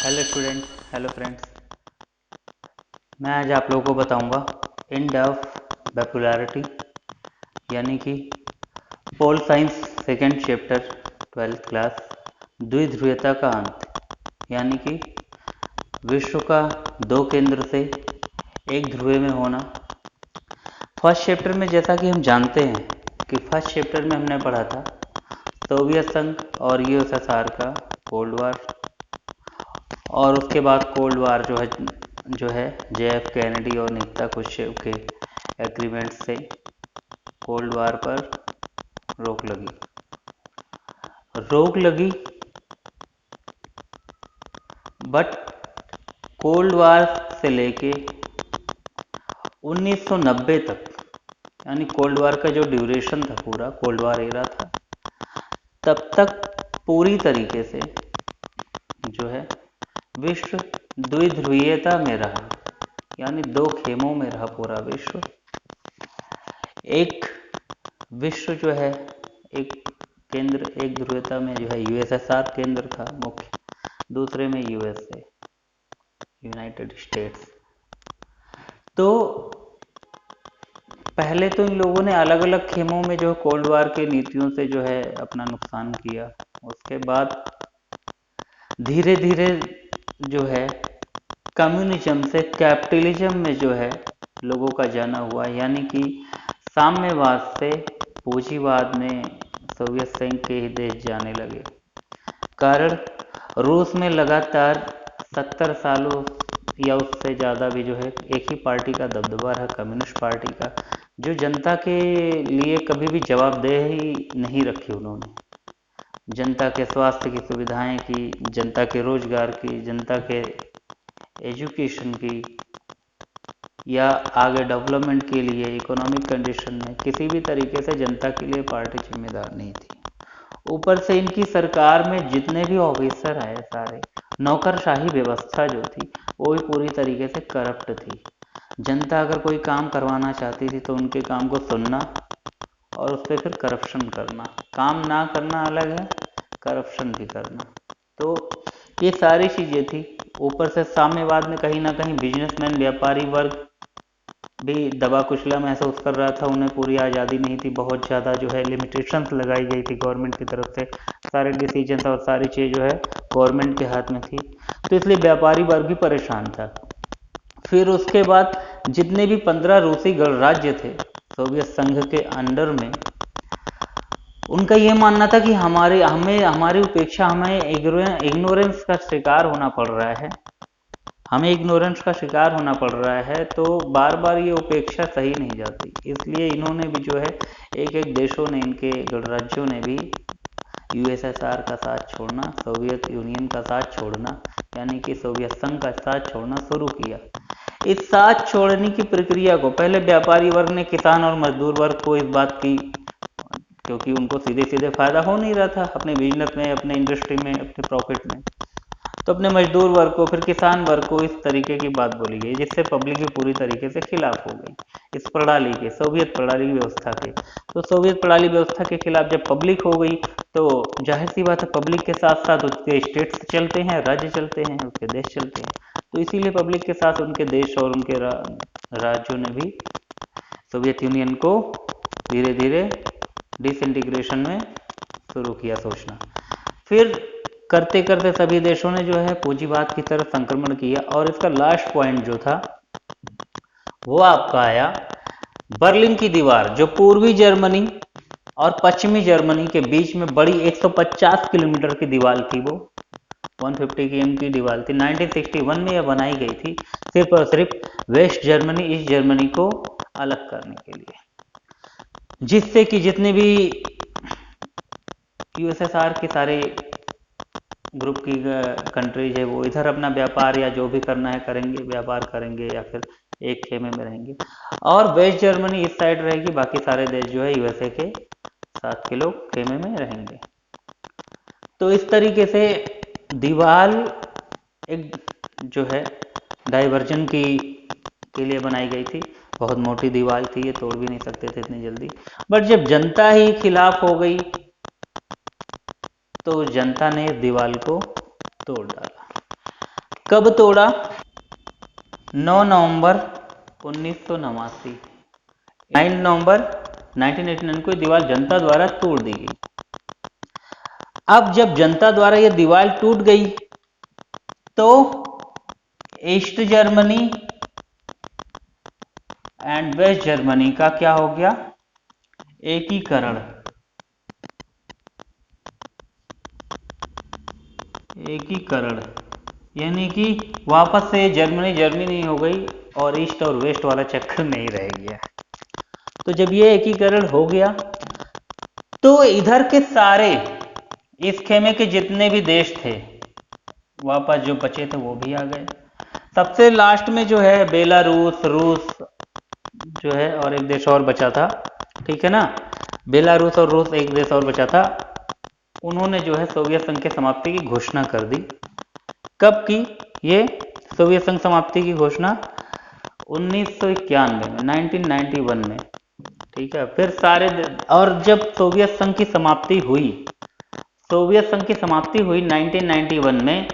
Hello students, hello friends. मैं आज आप लोगों को बताऊंगा एंड ऑफ बाइपोलैरिटी यानी कि pol science second chapter 12th class द्विध्रुवीयता का अंत यानी कि विश्व का दो केंद्र से एक ध्रुव में होना। फर्स्ट चैप्टर में जैसा कि हम जानते हैं कि फर्स्ट चैप्टर में हमने पढ़ा था सोवियत संघ और यूएसएसआर का कोल्ड वार, और उसके बाद कोल्ड वार जो है JF कैनेडी और निकिता क्रुश्चेव के एग्रीमेंट से कोल्ड वार पर रोक लगी। बट कोल्ड वार से लेके 1990 तक यानी कोल्ड वार का जो ड्यूरेशन था, पूरा कोल्ड वार एरा था, तब तक पूरी तरीके से जो है विश्व द्विध्रुवीयता में रहा, यानी दो खेमों में रहा पूरा विश्व। एक विश्व जो है एक केंद्र, एक ध्रुवीयता में जो है यूएसएसआर केंद्र था मुख्य, दूसरे में यूएसए, यूनाइटेड स्टेट्स। तो पहले तो इन लोगों ने अलग अलग खेमों में जो कोल्ड वार के नीतियों से जो है अपना नुकसान किया। उसके बाद धीरे धीरे जो है कम्युनिज्म से कैपिटलिज्म में जो है लोगों का जाना हुआ, यानी कि साम्यवाद से पूंजीवाद में सोवियत संघ के ही देश जाने लगे। कारण रूस में लगातार 70 सालों या उससे ज़्यादा भी जो है एक ही पार्टी का दबदबा रहा, कम्युनिस्ट पार्टी का, जो जनता के लिए कभी भी जवाबदेह ही नहीं रखी उन्होंने। जनता के स्वास्थ्य की सुविधाएं की, जनता के रोजगार की, जनता के एजुकेशन की, या आगे डेवलपमेंट के लिए इकोनॉमिक कंडीशन में किसी भी तरीके से जनता के लिए पार्टी जिम्मेदार नहीं थी। ऊपर से इनकी सरकार में जितने भी ऑफिसर आए सारे नौकरशाही व्यवस्था जो थी वो भी पूरी तरीके से करप्ट थी। जनता अगर कोई काम करवाना चाहती थी तो उनके काम को सुनना और उस पर फिर करप्शन करना, काम ना करना अलग है, करप्शन भी करना। तो ये सारी चीज़ें थी। ऊपर से साम्यवाद में कहीं ना कहीं बिजनेसमैन, व्यापारी वर्ग भी दबा कुचला महसूस कर रहा था। उन्हें पूरी आज़ादी नहीं थी, बहुत ज़्यादा जो है लिमिटेशंस लगाई गई थी गवर्नमेंट की तरफ से। सारे डिसीजंस और सारी चीज़ जो है गवर्नमेंट के हाथ में थी, तो इसलिए व्यापारी वर्ग भी परेशान था। फिर उसके बाद जितने भी 15 रूसी गणराज्य थे सोवियत संघ के अंडर में, उनका यह मानना था कि हमारी उपेक्षा, हमें इग्नोरेंस का शिकार होना पड़ रहा है, हमें इग्नोरेंस का शिकार होना पड़ रहा है। तो बार बार ये उपेक्षा सही नहीं जाती, इसलिए इन्होंने भी जो है एक एक देशों ने, इनके गणराज्यों ने भी यूएसएसआर का साथ छोड़ना, सोवियत यूनियन का साथ छोड़ना, यानी कि सोवियत संघ का साथ छोड़ना शुरू किया। इस साथ छोड़ने की प्रक्रिया को पहले व्यापारी वर्ग ने, किसान और मजदूर वर्ग को इस बात की, क्योंकि उनको सीधे सीधे फायदा हो नहीं रहा था अपने बिजनेस में, अपने इंडस्ट्री में, अपने प्रॉफिट में, तो अपने मजदूर वर्ग को, फिर किसान वर्ग को इस तरीके की बात बोली गई, जिससे पब्लिक भी पूरी तरीके से खिलाफ हो गई इस प्रणाली के, सोवियत प्रणाली व्यवस्था के। तो सोवियत प्रणाली व्यवस्था के खिलाफ जब पब्लिक हो गई तो जाहिर सी बात है पब्लिक के साथ साथ उसके स्टेट्स चलते हैं, राज्य चलते हैं, उसके देश चलते हैं। तो इसीलिए पब्लिक के साथ उनके देश और उनके राज्यों ने भी सोवियत यूनियन को धीरे धीरे डिसइंटीग्रेशन में शुरू किया सोचना। फिर करते करते सभी देशों ने जो है पूंजीवाद की तरफ संक्रमण किया, और इसका लास्ट पॉइंट जो था वो आपका आया बर्लिन की दीवार, जो पूर्वी जर्मनी और पश्चिमी जर्मनी के बीच में बड़ी 150 किलोमीटर की दीवार थी। वो 150 km की दीवार थी। 1961 में यह बनाई गई थी सिर्फ और सिर्फ वेस्ट जर्मनी, ईस्ट जर्मनी को अलग करने के लिए, जिससे कि जितने भी यूएसएसआर के सारे ग्रुप की कंट्रीज है वो इधर अपना व्यापार या जो भी करना है करेंगे, व्यापार करेंगे, या फिर एक खेमे में रहेंगे, और वेस्ट जर्मनी इस साइड रहेगी, बाकी सारे देश जो है यूएसए के साथ के लोग खेमे में रहेंगे। तो इस तरीके से दीवार एक जो है डाइवर्जन के लिए बनाई गई थी। बहुत मोटी दीवार थी, ये तोड़ भी नहीं सकते थे इतनी जल्दी। बट जब जनता ही खिलाफ हो गई तो जनता ने इस दीवार को तोड़ डाला। कब तोड़ा? 9 नवंबर 1989। 9 नवंबर 1989 को दीवार जनता द्वारा तोड़ दी गई। अब जब जनता द्वारा यह दीवार टूट गई तो East Germany and West Germany का क्या हो गया? एकीकरण। एकीकरण यानी कि वापस से जर्मनी नहीं हो गई और ईस्ट और वेस्ट वाला चक्कर नहीं रह गया। तो जब ये एकीकरण हो गया तो इधर के सारे इस खेमे के जितने भी देश थे वापस जो बचे थे वो भी आ गए। सबसे लास्ट में जो है बेलारूस, रूस जो है और एक देश और बचा था, ठीक है ना, बेलारूस और रूस एक देश और बचा था। उन्होंने जो है सोवियत संघ की समाप्ति की घोषणा कर दी। कब की ये सोवियत संघ समाप्ति की घोषणा? 1991 में, 1991 में, ठीक है। फिर सारे और जब सोवियत संघ की समाप्ति हुई, सोवियत संघ की समाप्ति हुई 1991 में,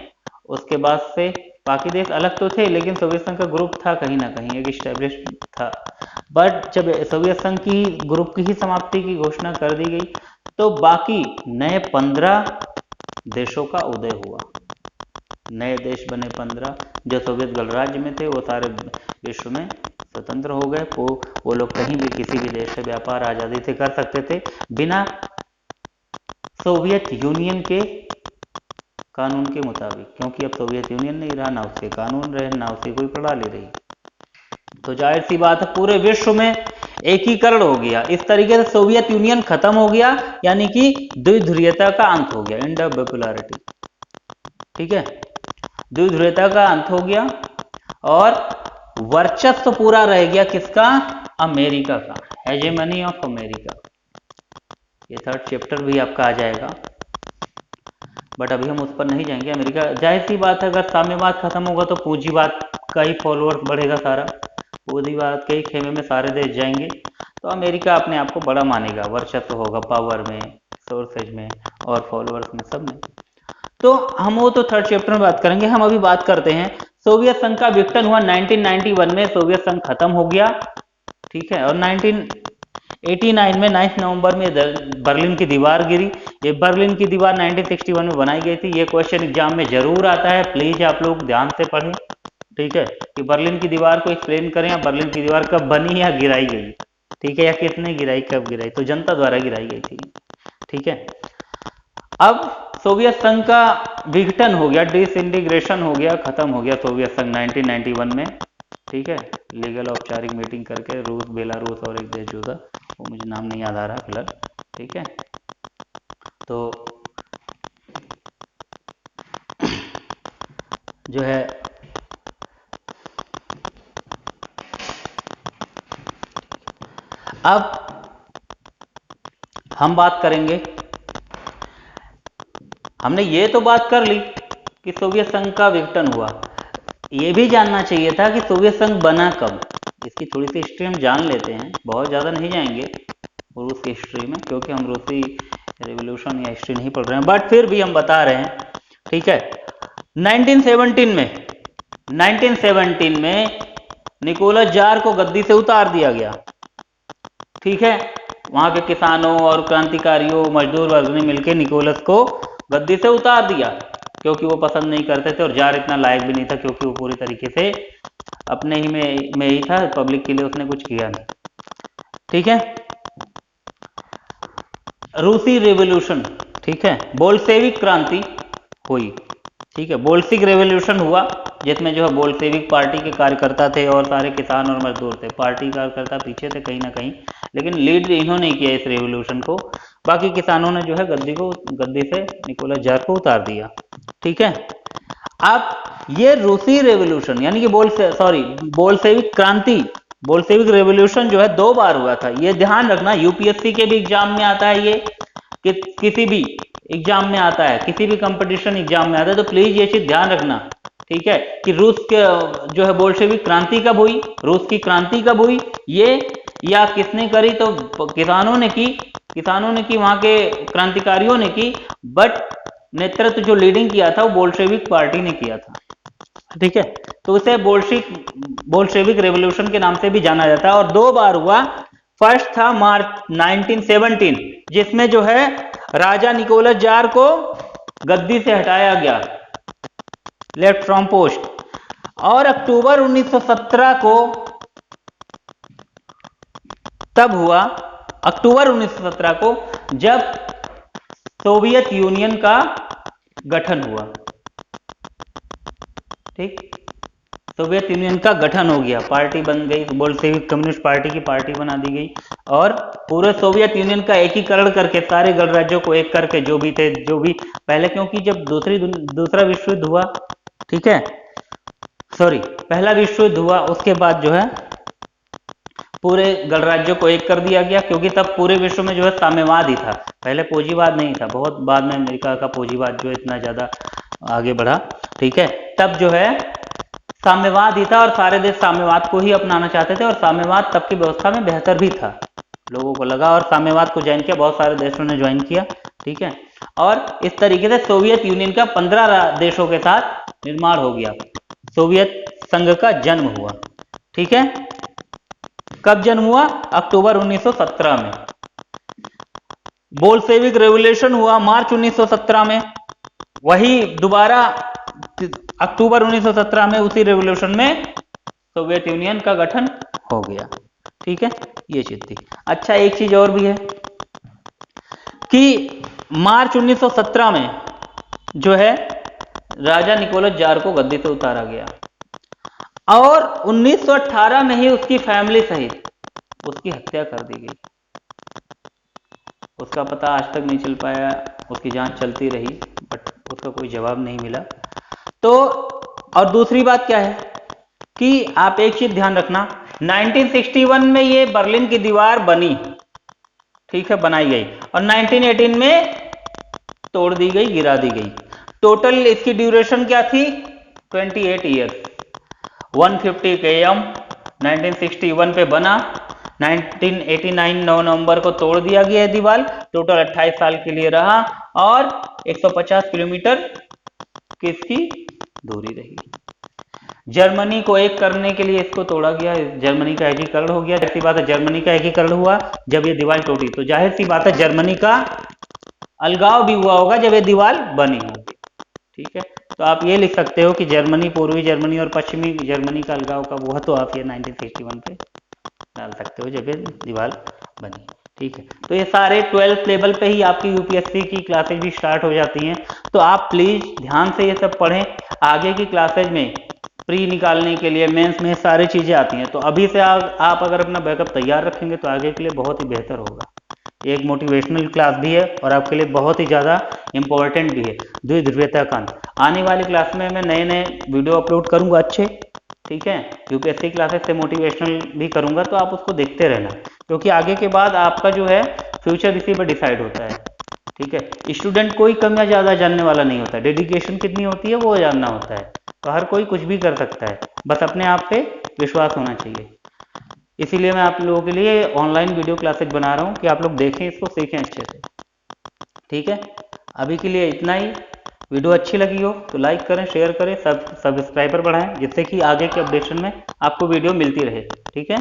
उसके बाद से बाकी देश अलग तो थे लेकिन सोवियत संघ का ग्रुप था कहीं ना कहीं एक स्टैब्लिश था। बट जब सोवियत संघ की ग्रुप की ही समाप्ति की घोषणा कर दी गई तो बाकी नए 15 देशों का उदय हुआ। नए देश बने 15। जो सोवियत गणराज्य में थे वो सारे विश्व में स्वतंत्र हो गए। वो लोग कहीं भी किसी भी देश से व्यापार आज़ादी से कर सकते थे बिना सोवियत यूनियन के कानून के मुताबिक, क्योंकि अब सोवियत यूनियन नहीं रहा, ना उसके कानून रहे, ना उसकी कोई प्रणाली रही। तो जाहिर सी बात है पूरे विश्व में एकीकरण हो गया। इस तरीके से सोवियत यूनियन खत्म हो गया, यानी कि द्विध्रुवीयता का अंत हो गया, एंड ऑफ बाइपोलैरिटी, ठीक है। द्विध्रुवीयता का अंत हो गया और वर्चस्व पूरा रह गया किसका? अमेरिका का, हेजेमनी ऑफ अमेरिका। ये 3rd चैप्टर भी आपका आ जाएगा, बट अभी हम उस पर नहीं जाएंगे। अमेरिका, जाहिर सी बात है अगर साम्यवाद खत्म होगा तो पूंजीवाद का ही फॉलोअर्स बढ़ेगा सारा, पूंजीवाद के ही खेमे में सारे देश जाएंगे। तो अमेरिका अपने आप को बड़ा मानेगा, वर्चस्व होगा पावर में, सोर्सेज में और फॉलोअर्स में, सब में। तो हम वो तो 3rd चैप्टर में बात करेंगे। हम अभी बात करते हैं सोवियत संघ का विघटन हुआ 1991 में, सोवियत संघ खत्म हो गया, ठीक है। और 1989 में 9 नवंबर में बर्लिन की दीवार गिरी। ये बर्लिन की दीवार 1961 में बनाई गई थी। ये क्वेश्चन एग्जाम में जरूर आता है, प्लीज आप लोग ध्यान से पढ़ें, ठीक है, कि बर्लिन की दीवार को एक्सप्लेन करें, या बर्लिन की दीवार कब बनी या गिराई गई, ठीक है, या किसने गिराई, कब गिराई। तो जनता द्वारा गिराई गई थी, ठीक है। अब सोवियत संघ का विघटन हो गया, डिसइंटीग्रेशन हो गया, खत्म हो गया सोवियत संघ 1991 में, ठीक है। लीगल औपचारिक मीटिंग करके रूस, बेलारूस और एक देश जो था वो मुझे नाम नहीं याद आ रहा फिलहाल, ठीक है। तो जो है अब हम बात करेंगे, हमने ये तो बात कर ली कि सोवियत संघ का विघटन हुआ, ये भी जानना चाहिए था कि सोवियत संघ बना कब। इसकी थोड़ी सी हिस्ट्री हम जान लेते हैं, बहुत ज़्यादा नहीं जाएंगे रूस की हिस्ट्री में, क्योंकि हम रूसी रेवोल्यूशन या हिस्ट्री नहीं पढ़ रहे हैं, बट फिर भी हम बता रहे हैं, ठीक है। 1917 में निकोलस जार को गद्दी से उतार दिया गया, ठीक है। वहां के किसानों और क्रांतिकारियों, मजदूर वर्ग ने मिलकर निकोलस को गद्दी से उतार दिया, क्योंकि वो पसंद नहीं करते थे और जार इतना लायक भी नहीं था, क्योंकि वो पूरी तरीके से अपने ही में ही था, पब्लिक के लिए उसने कुछ किया नहीं, ठीक है। रूसी रेवोल्यूशन, ठीक है, बोल्शेविक क्रांति हुई, ठीक है, बोल्शिक रेवोल्यूशन हुआ, जिसमें जो है बोल्शेविक पार्टी के कार्यकर्ता थे और सारे किसान और मजदूर थे। पार्टी कार्यकर्ता पीछे थे कहीं ना कहीं, लेकिन लीड इन्होंने किया इस रेवोल्यूशन को। बाकी किसानों ने जो है गद्दी से निकोलस जार को उतार दिया, ठीक है। अब ये रूसी रेवोल्यूशन यानी कि बोल्शेविक क्रांति, बोल्शेविक रेवोल्यूशन जो है 2 बार हुआ था। ये ध्यान रखना, यूपीएससी के भी एग्जाम में आता है, ये किसी भी एग्जाम में आता है, किसी भी कंपटीशन एग्जाम में आता है, तो प्लीज ये चीज ध्यान रखना, ठीक है, कि रूस के जो है बोल्शेविक क्रांति कब हुई, रूस की क्रांति कब हुई, ये या किसने करी, तो किसानों ने की, वहां के क्रांतिकारियों ने की, बट नेतृत्व जो लीडिंग किया था वो बोल्शेविक पार्टी ने किया था, ठीक है, तो उसे बोल्शेविक रेवोल्यूशन के नाम से भी जाना जाता है। और 2 बार हुआ। फर्स्ट था मार्च 1917, जिसमें जो है राजा निकोलस जार को गद्दी से हटाया गया, लेफ्ट फ्रॉम पोस्ट। और अक्टूबर 1917 को तब हुआ, अक्टूबर 1917 को, जब सोवियत यूनियन का गठन हुआ। ठीक, सोवियत यूनियन का गठन हो गया, पार्टी बन गई, बोल्शेविक कम्युनिस्ट पार्टी की पार्टी बना दी गई, और पूरे सोवियत यूनियन का एकीकरण करके सारे गणराज्यों को एक करके, जो भी थे, जो भी पहले, क्योंकि जब दूसरा विश्व युद्ध हुआ, ठीक है, सॉरी, पहला विश्व युद्ध हुआ, उसके बाद जो है पूरे गणराज्यों को एक कर दिया गया, क्योंकि तब पूरे विश्व में जो है साम्यवाद ही था, पहले पूंजीवाद नहीं था, बहुत बाद में अमेरिका का पूंजीवाद जो इतना ज्यादा आगे बढ़ा। ठीक है, तब जो है साम्यवाद ही था, और सारे देश साम्यवाद को ही अपनाना चाहते थे, और साम्यवाद तब की व्यवस्था में बेहतर भी था, लोगों को लगा, और साम्यवाद को ज्वाइन किया, बहुत सारे देशों ने ज्वाइन किया। ठीक है, और इस तरीके से सोवियत यूनियन का 15 देशों के साथ निर्माण हो गया, सोवियत संघ का जन्म हुआ। ठीक है, कब जन्म हुआ? अक्टूबर 1917 में। बोल्शेविक रेवोल्यूशन हुआ मार्च 1917 में, वही दोबारा अक्टूबर 1917 में, उसी रेवोल्यूशन में सोवियत यूनियन का गठन हो गया। ठीक है, ये चीज थी। अच्छा, एक चीज और भी है कि मार्च 1917 में जो है राजा निकोलस जार को गद्दी से उतारा गया, और 1918 में ही उसकी फैमिली सहित उसकी हत्या कर दी गई। उसका पता आज तक नहीं चल पाया, उसकी जांच चलती रही, बट उसका कोई जवाब नहीं मिला। तो और दूसरी बात क्या है कि आप एक चीज ध्यान रखना, 1961 में ये बर्लिन की दीवार बनी, ठीक है, बनाई गई, और 1918 में तोड़ दी गई, गिरा दी गई। टोटल इसकी ड्यूरेशन क्या थी? 28 ईयर्स। 150 km 1961 पे बना, 1989 9 नवंबर को तोड़ दिया गया है दीवार, टोटल 28 साल के लिए रहा, और 150 किलोमीटर की इसकी दूरी रही। जर्मनी को एक करने के लिए इसको तोड़ा गया, जर्मनी का एकीकरण हो गया। जाहिर सी बात है, जर्मनी का एकीकरण हुआ जब ये दीवार टूटी, तो जाहिर सी बात है जर्मनी का अलगाव भी हुआ होगा जब ये दीवार बनी होगी। ठीक है, तो आप ये लिख सकते हो कि जर्मनी, पूर्वी जर्मनी और पश्चिमी जर्मनी का अलगाव कब हुआ, तो आप ये 1961 पे डाल सकते हो जब ये दीवार बनी। ठीक है, तो ये सारे 12th लेवल पे ही आपकी यूपीएससी की क्लासेज भी स्टार्ट हो जाती हैं, तो आप प्लीज ध्यान से ये सब पढ़ें। आगे की क्लासेज में प्री निकालने के लिए, मेंस में सारी चीजें आती हैं, तो अभी से आप अगर अपना बैकअप तैयार रखेंगे तो आगे के लिए बहुत ही बेहतर होगा। एक मोटिवेशनल क्लास भी है और आपके लिए बहुत ही ज़्यादा इंपॉर्टेंट भी है, द्विध्रुवीयता का अंत। आने वाली क्लास में मैं नए नए वीडियो अपलोड करूंगा अच्छे, ठीक है, यूपीएससी क्लासेस से मोटिवेशनल भी करूंगा, तो आप उसको देखते रहना, क्योंकि आगे के बाद आपका जो है फ्यूचर इसी पर डिसाइड होता है। ठीक है, स्टूडेंट कोई कम या ज़्यादा जानने वाला नहीं होता, डेडिकेशन कितनी होती है वो जानना होता है, तो हर कोई कुछ भी कर सकता है, बस अपने आप पे विश्वास होना चाहिए। इसीलिए मैं आप लोगों के लिए ऑनलाइन वीडियो क्लासेज बना रहा हूँ कि आप लोग देखें, इसको सीखें अच्छे से। ठीक है, अभी के लिए इतना ही। वीडियो अच्छी लगी हो तो लाइक करें, शेयर करें, सब्सक्राइबर बढ़ाएं, जिससे कि आगे के अपडेशन में आपको वीडियो मिलती रहे। ठीक है।